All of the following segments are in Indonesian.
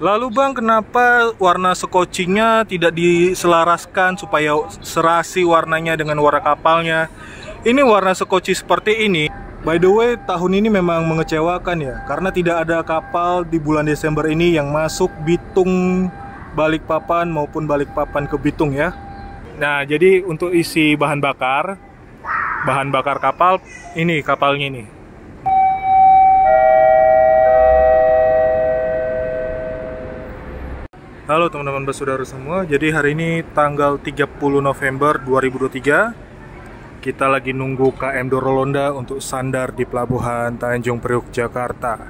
Lalu bang, kenapa warna sekocinya tidak diselaraskan supaya serasi warnanya dengan warna kapalnya? Ini warna sekoci seperti ini. By the way, tahun ini memang mengecewakan ya, karena tidak ada kapal di bulan Desember ini yang masuk Bitung Balikpapan maupun Balikpapan ke Bitung ya. Nah, jadi untuk isi bahan bakar kapal, ini kapalnya ini. Halo teman-teman bersaudara semua, jadi hari ini tanggal 30 November 2023. Kita lagi nunggu KM Dorolonda untuk sandar di Pelabuhan Tanjung Priok, Jakarta.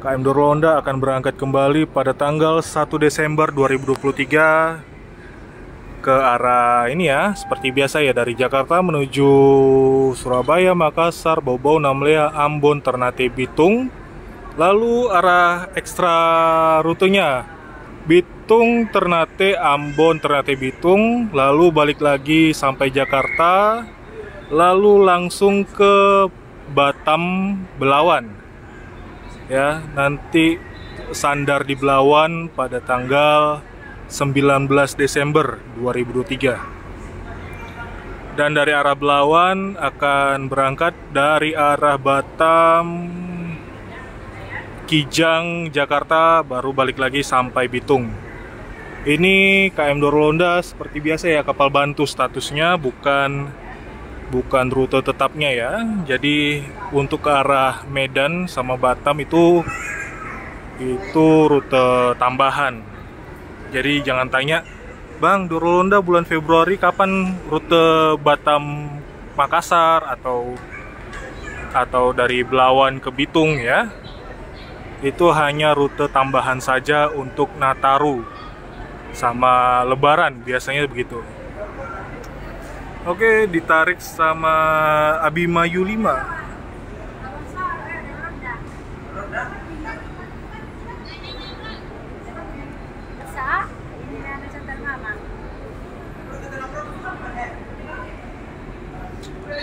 KM Dorolonda akan berangkat kembali pada tanggal 1 Desember 2023 ke arah ini ya, seperti biasa ya, dari Jakarta menuju Surabaya, Makassar, Bau-Bau, Namlea, Ambon, Ternate, Bitung. Lalu arah ekstra rutenya Bitung, Ternate, Ambon, Ternate, Bitung, lalu balik lagi sampai Jakarta, lalu langsung ke Batam, Belawan. Ya, nanti sandar di Belawan pada tanggal 19 Desember 2023. Dan dari arah Belawan akan berangkat dari arah Batam, Kijang, Jakarta, baru balik lagi sampai Bitung. Ini KM Dorolonda seperti biasa ya, kapal bantu statusnya, bukan rute tetapnya ya. Jadi untuk ke arah Medan sama Batam itu rute tambahan. Jadi jangan tanya, Bang, Dorolonda bulan Februari kapan rute Batam Makassar atau dari Belawan ke Bitung ya. Itu hanya rute tambahan saja untuk Nataru sama Lebaran, biasanya begitu. Oke, ditarik sama Abimanyu 5.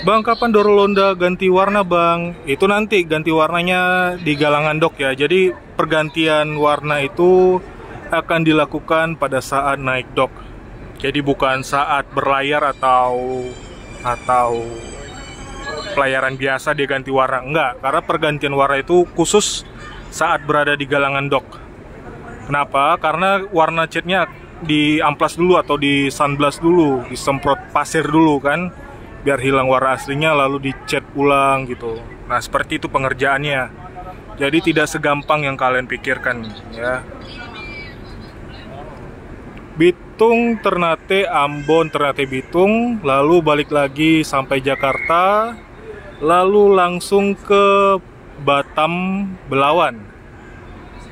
Bang, kapan Dorolonda ganti warna bang? Itu nanti ganti warnanya di galangan dok ya. Jadi pergantian warna itu akan dilakukan pada saat naik dok. Jadi bukan saat berlayar atau pelayaran biasa dia ganti warna. Enggak, karena pergantian warna itu khusus saat berada di galangan dok. Kenapa? Karena warna catnya diamplas dulu atau di sunblast dulu, disemprot pasir dulu kan, biar hilang warna aslinya, lalu dicat ulang gitu. Nah, seperti itu pengerjaannya. Jadi tidak segampang yang kalian pikirkan ya. Bitung, Ternate, Ambon, Ternate, Bitung, lalu balik lagi sampai Jakarta, lalu langsung ke Batam, Belawan.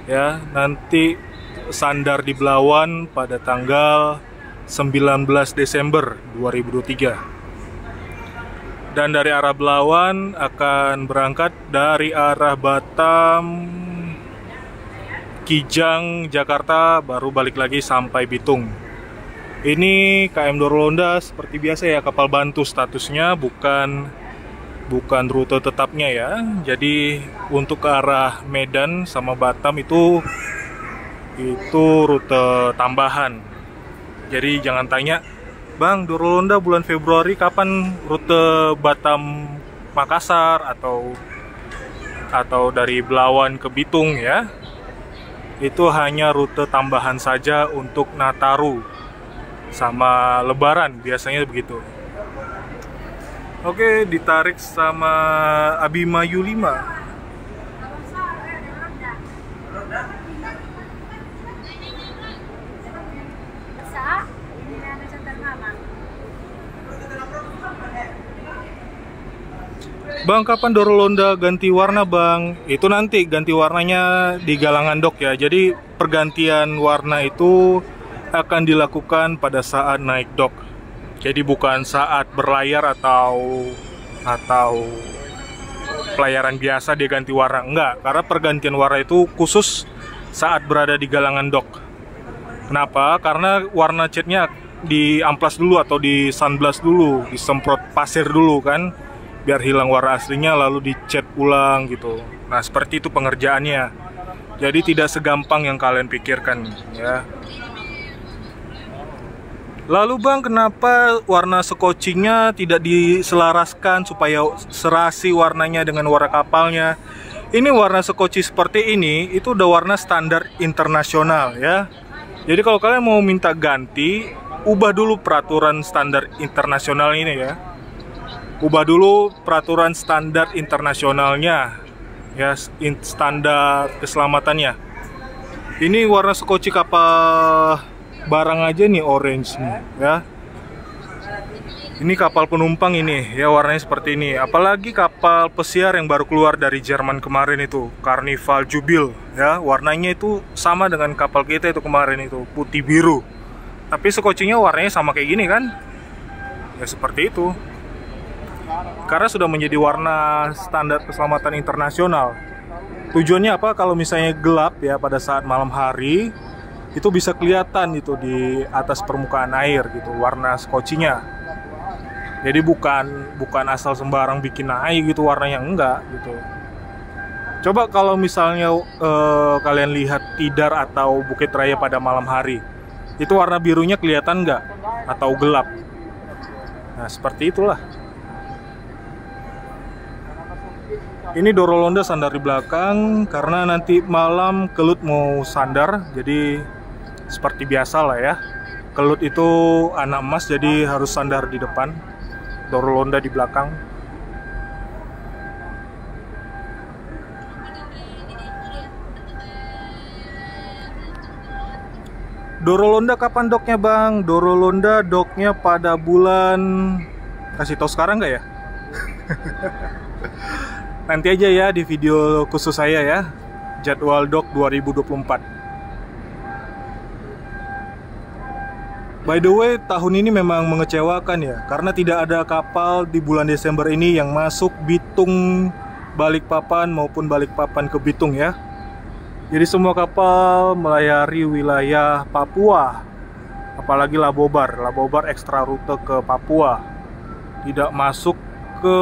Ya, nanti sandar di Belawan pada tanggal 19 Desember 2023. Dan dari arah Belawan akan berangkat dari arah Batam, Kijang, Jakarta, baru balik lagi sampai Bitung. Ini KM Dorolonda seperti biasa ya, kapal bantu statusnya, bukan rute tetapnya ya. Jadi untuk ke arah Medan sama Batam itu rute tambahan. Jadi jangan tanya, Bang, Dorolonda bulan Februari kapan rute Batam Makassar atau dari Belawan ke Bitung ya. Itu hanya rute tambahan saja untuk Nataru sama Lebaran, biasanya begitu. Oke, ditarik sama Abimanyu 5. Bang, kapan Dorolonda ganti warna bang? Itu nanti ganti warnanya di galangan dok ya. Jadi pergantian warna itu akan dilakukan pada saat naik dok. Jadi bukan saat berlayar atau pelayaran biasa dia ganti warna. Enggak, karena pergantian warna itu khusus saat berada di galangan dok. Kenapa? Karena warna catnya diamplas dulu atau di sunblast dulu, disemprot pasir dulu kan, biar hilang warna aslinya, lalu dicat ulang gitu. Nah, seperti itu pengerjaannya. Jadi tidak segampang yang kalian pikirkan ya. Lalu bang, kenapa warna skocinya tidak diselaraskan supaya serasi warnanya dengan warna kapalnya? Ini warna skoci seperti ini, itu udah warna standar internasional ya. Jadi kalau kalian mau minta ganti, ubah dulu peraturan standar internasional ini ya. Ubah dulu peraturan standar internasionalnya ya, standar keselamatannya. Ini warna skoci kapal barang aja nih, orange nih ya. Ini kapal penumpang ini ya, warnanya seperti ini. Apalagi kapal pesiar yang baru keluar dari Jerman kemarin itu, Carnival Jubil ya, warnanya itu sama dengan kapal kita itu kemarin itu, putih biru. Tapi skocinya warnanya sama kayak gini kan. Ya seperti itu. Karena sudah menjadi warna standar keselamatan internasional. Tujuannya apa? Kalau misalnya gelap ya pada saat malam hari, itu bisa kelihatan itu di atas permukaan air gitu warna skocinya. Jadi bukan asal sembarang bikin naik gitu warnanya, enggak gitu. Coba kalau misalnya kalian lihat Tidar atau Bukit Raya pada malam hari, itu warna birunya kelihatan nggak? Atau gelap? Nah seperti itulah. Ini Dorolonda sandar di belakang karena nanti malam Kelut mau sandar, jadi seperti biasa lah ya. Kelut itu anak emas, jadi harus sandar di depan. Dorolonda di belakang. Dorolonda kapan doknya bang? Dorolonda doknya pada bulan... Kasih tahu sekarang nggak ya? Nanti aja ya di video khusus saya ya, jadwal dok 2024. By the way, tahun ini memang mengecewakan ya, karena tidak ada kapal di bulan Desember ini yang masuk Bitung Balikpapan maupun Balikpapan ke Bitung ya. Jadi semua kapal melayari wilayah Papua, apalagi Labobar. Labobar ekstra rute ke Papua, tidak masuk ke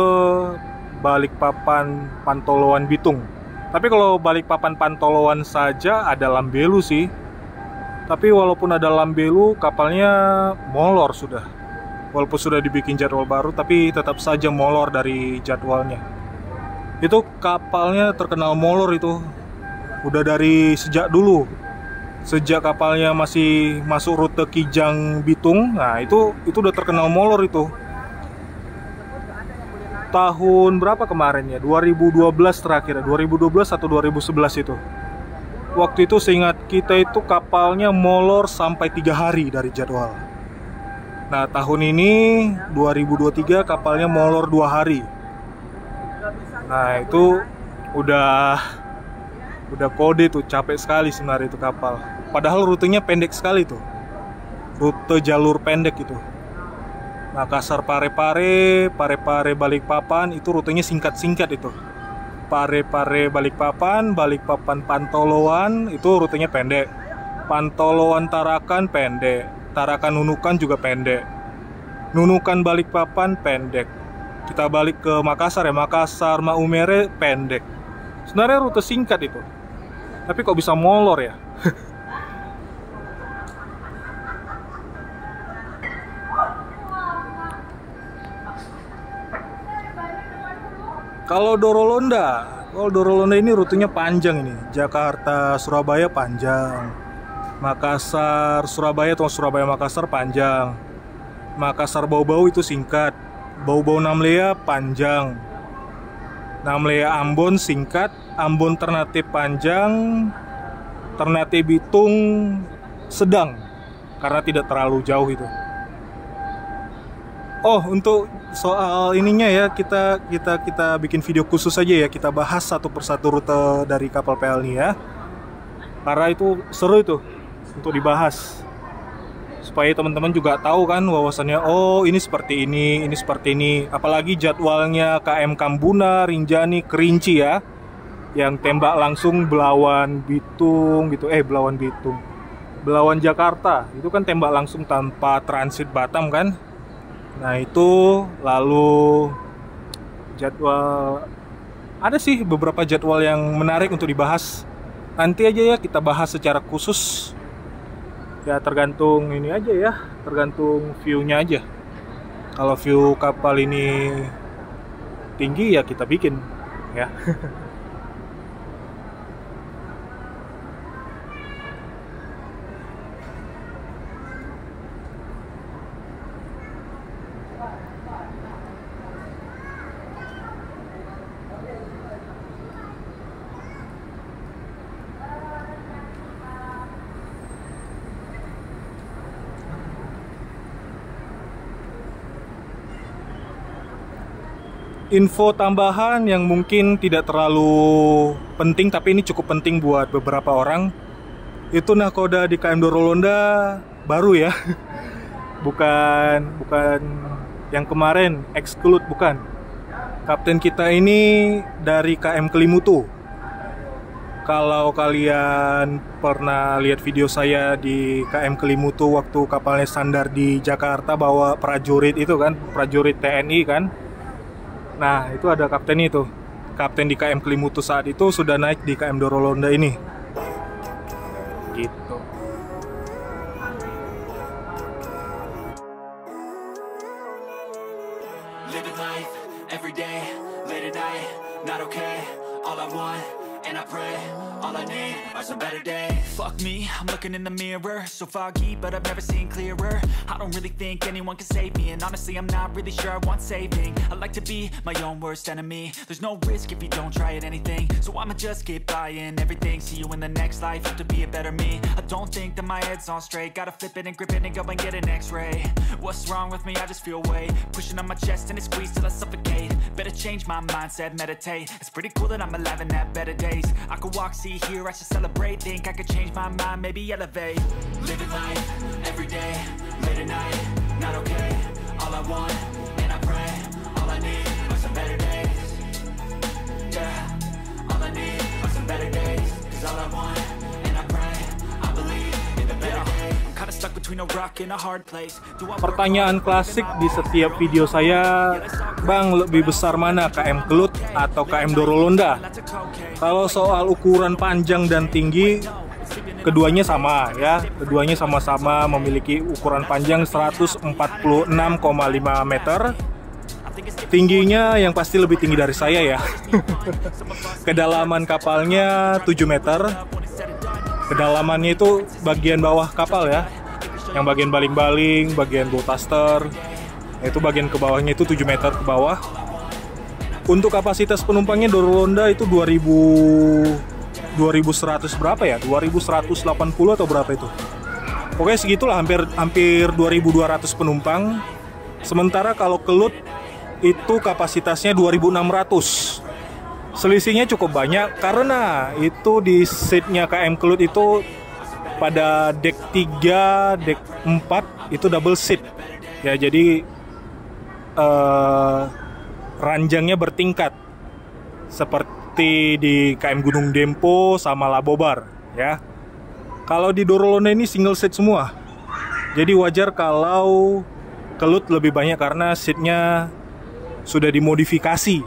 Balikpapan Pantoloan Bitung. Tapi kalau Balikpapan Pantoloan saja ada Lambelu sih. Tapi walaupun ada Lambelu, kapalnya molor sudah. Walaupun sudah dibikin jadwal baru, tapi tetap saja molor dari jadwalnya. Itu kapalnya terkenal molor itu. Udah dari sejak dulu. Sejak kapalnya masih masuk rute Kijang Bitung, nah itu udah terkenal molor itu. Tahun berapa kemarin ya? 2012 terakhir, 2012 atau 2011 itu. Waktu itu seingat kita itu kapalnya molor sampai 3 hari dari jadwal. Nah tahun ini 2023 kapalnya molor 2 hari. Nah itu udah kode tuh, capek sekali sebenarnya itu kapal. Padahal rutenya pendek sekali tuh. Rute jalur pendek itu. Makassar Parepare, Parepare Balikpapan, itu rutenya singkat-singkat itu. Parepare Balikpapan, Balikpapan Pantoloan, itu rutenya pendek. Pantoloan Tarakan pendek, Tarakan Nunukan juga pendek. Nunukan Balikpapan pendek. Kita balik ke Makassar ya, Makassar Maumere pendek. Sebenarnya rute singkat itu. Tapi kok bisa molor ya? Kalau Dorolonda ini rutenya panjang ini. Jakarta Surabaya panjang. Makassar Surabaya atau Surabaya Makassar panjang. Makassar Bau-Bau itu singkat. Bau-Bau Namlea panjang. Namlea Ambon singkat. Ambon Ternate panjang. Ternate Bitung sedang karena tidak terlalu jauh itu. Oh, untuk soal ininya ya, kita bikin video khusus aja ya, kita bahas satu persatu rute dari kapal PL ini ya. Karena itu seru itu untuk dibahas. Supaya teman-teman juga tahu kan wawasannya, oh ini seperti ini seperti ini. Apalagi jadwalnya KM Kambuna, Rinjani, Kerinci ya. Yang tembak langsung Belawan Bitung gitu, Belawan Bitung. Belawan Jakarta, itu kan tembak langsung tanpa transit Batam kan. Nah itu lalu jadwal, ada sih beberapa jadwal yang menarik untuk dibahas. nanti aja ya kita bahas secara khusus. Ya tergantung ini aja ya, tergantung view-nya aja. Kalau view kapal ini tinggi ya kita bikin ya. Info tambahan yang mungkin tidak terlalu penting tapi ini cukup penting buat beberapa orang. Itu nahkoda di KM Dorolonda baru ya. Bukan yang kemarin exclude, bukan. Kapten kita ini dari KM Kelimutu. Kalau kalian pernah lihat video saya di KM Kelimutu waktu kapalnya sandar di Jakarta bawa prajurit itu kan, prajurit TNI kan. Nah, itu ada kapten itu. Kapten di KM Kelimutu saat itu sudah naik di KM Dorolonda ini. Gitu. Living life every day, late at night, not okay. All I want and I pray, all I need are some better days. Fuck me, I'm looking in the mirror, so foggy, but I've never seen clearer. I don't really think anyone can save me, and honestly I'm not really sure I want saving. I like to be my own worst enemy. There's no risk if you don't try at anything, so I'ma just keep buying everything. See you in the next life, have to be a better me. I don't think that my head's on straight, gotta flip it and grip it and go and get an x-ray. What's wrong with me? I just feel weight pushing on my chest and it squeezes till I suffocate. Better change my mindset, meditate. It's pretty cool that I'm alive and have better days. I could walk, see, hear, I should celebrate. Think I could change my mind, maybe elevate. Living life, every day, late at night, not okay. All I want, and I pray, all I need are some better days. Yeah, all I need are some better days. Cause all I want, and I pray, I believe in the better days. I'm kinda stuck between a rock and a hard place. Pertanyaan klasik di setiap video saya, Bang, lebih besar mana, KM Kelut atau KM Dorolonda? Kalau soal ukuran panjang dan tinggi, keduanya sama ya. Keduanya sama-sama memiliki ukuran panjang 146,5 meter. Tingginya yang pasti lebih tinggi dari saya ya. Kedalaman kapalnya 7 meter. Kedalamannya itu bagian bawah kapal ya. Yang bagian baling-baling, bagian bowtaster, itu bagian ke bawahnya itu 7 meter ke bawah. Untuk kapasitas penumpangnya Dorolonda itu 2100 berapa ya? 2180 atau berapa itu? Pokoknya segitulah, hampir 2200 penumpang. Sementara kalau Kelut itu kapasitasnya 2600. Selisihnya cukup banyak karena itu di seatnya KM Kelut itu pada deck 3, deck 4 itu double seat. Ya, jadi ranjangnya bertingkat seperti di KM Gunung Dempo sama Labobar ya. Kalau di Dorolonda ini single seat semua. Jadi wajar kalau Kelut lebih banyak karena seatnya sudah dimodifikasi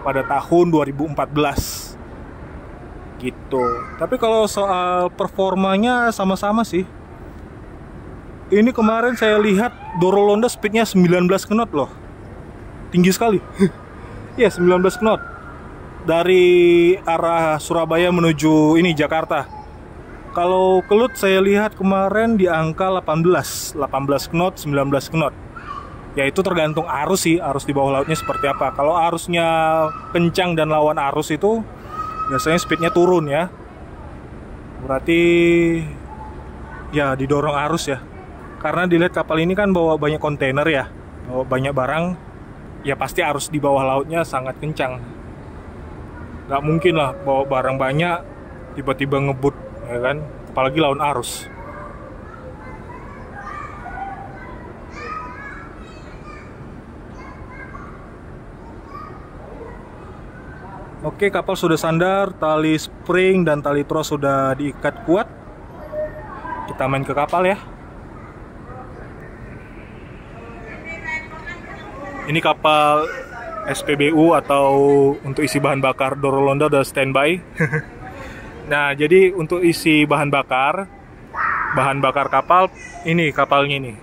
pada tahun 2014 gitu. Tapi kalau soal performanya sama-sama sih. Ini kemarin saya lihat Dorolonda speednya 19 knot loh. Tinggi sekali. Ya, 19 knot. Dari arah Surabaya menuju ini Jakarta. Kalau Kelut saya lihat kemarin di angka 18 knot, 19 knot. Ya itu tergantung arus sih, arus di bawah lautnya seperti apa. Kalau arusnya kencang dan lawan arus itu biasanya speednya turun ya. Berarti ya didorong arus ya. Karena dilihat kapal ini kan bawa banyak kontainer ya, bawa banyak barang. Ya pasti arus di bawah lautnya sangat kencang. Gak mungkin lah bawa barang banyak tiba-tiba ngebut ya kan, apalagi lawan arus. Oke, kapal sudah sandar, tali spring dan tali tros sudah diikat kuat. Kita main ke kapal ya. Ini kapal SPBU atau untuk isi bahan bakar Dorolonda udah standby. Nah, jadi untuk isi bahan bakar kapal ini, kapalnya ini.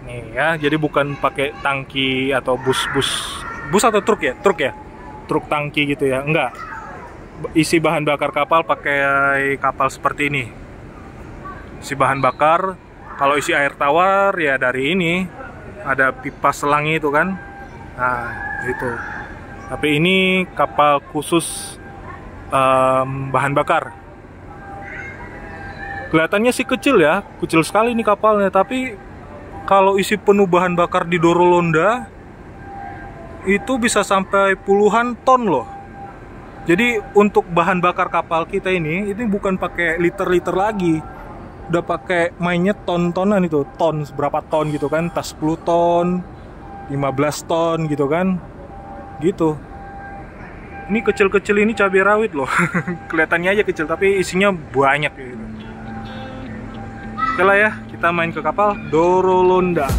Nih ya, jadi bukan pakai tangki atau bus atau truk ya? Truk tangki gitu ya. Enggak. Isi bahan bakar kapal pakai kapal seperti ini. Isi bahan bakar, kalau isi air tawar ya dari ini, ada pipa selang itu kan. Nah, itu. Tapi ini kapal khusus bahan bakar. Kelihatannya sih kecil ya, kecil sekali nih kapalnya. Tapi kalau isi penuh bahan bakar di Dorolonda itu bisa sampai puluhan ton loh. Jadi untuk bahan bakar kapal kita ini bukan pakai liter-liter lagi, udah pakai mainnya ton-tonan itu, ton berapa ton gitu kan, tas 10 ton, 15 ton gitu kan, gitu. Ini kecil-kecil ini cabai rawit loh. Kelihatannya aja kecil tapi isinya banyak gitu. Oke lah ya, kita main ke kapal Dorolonda.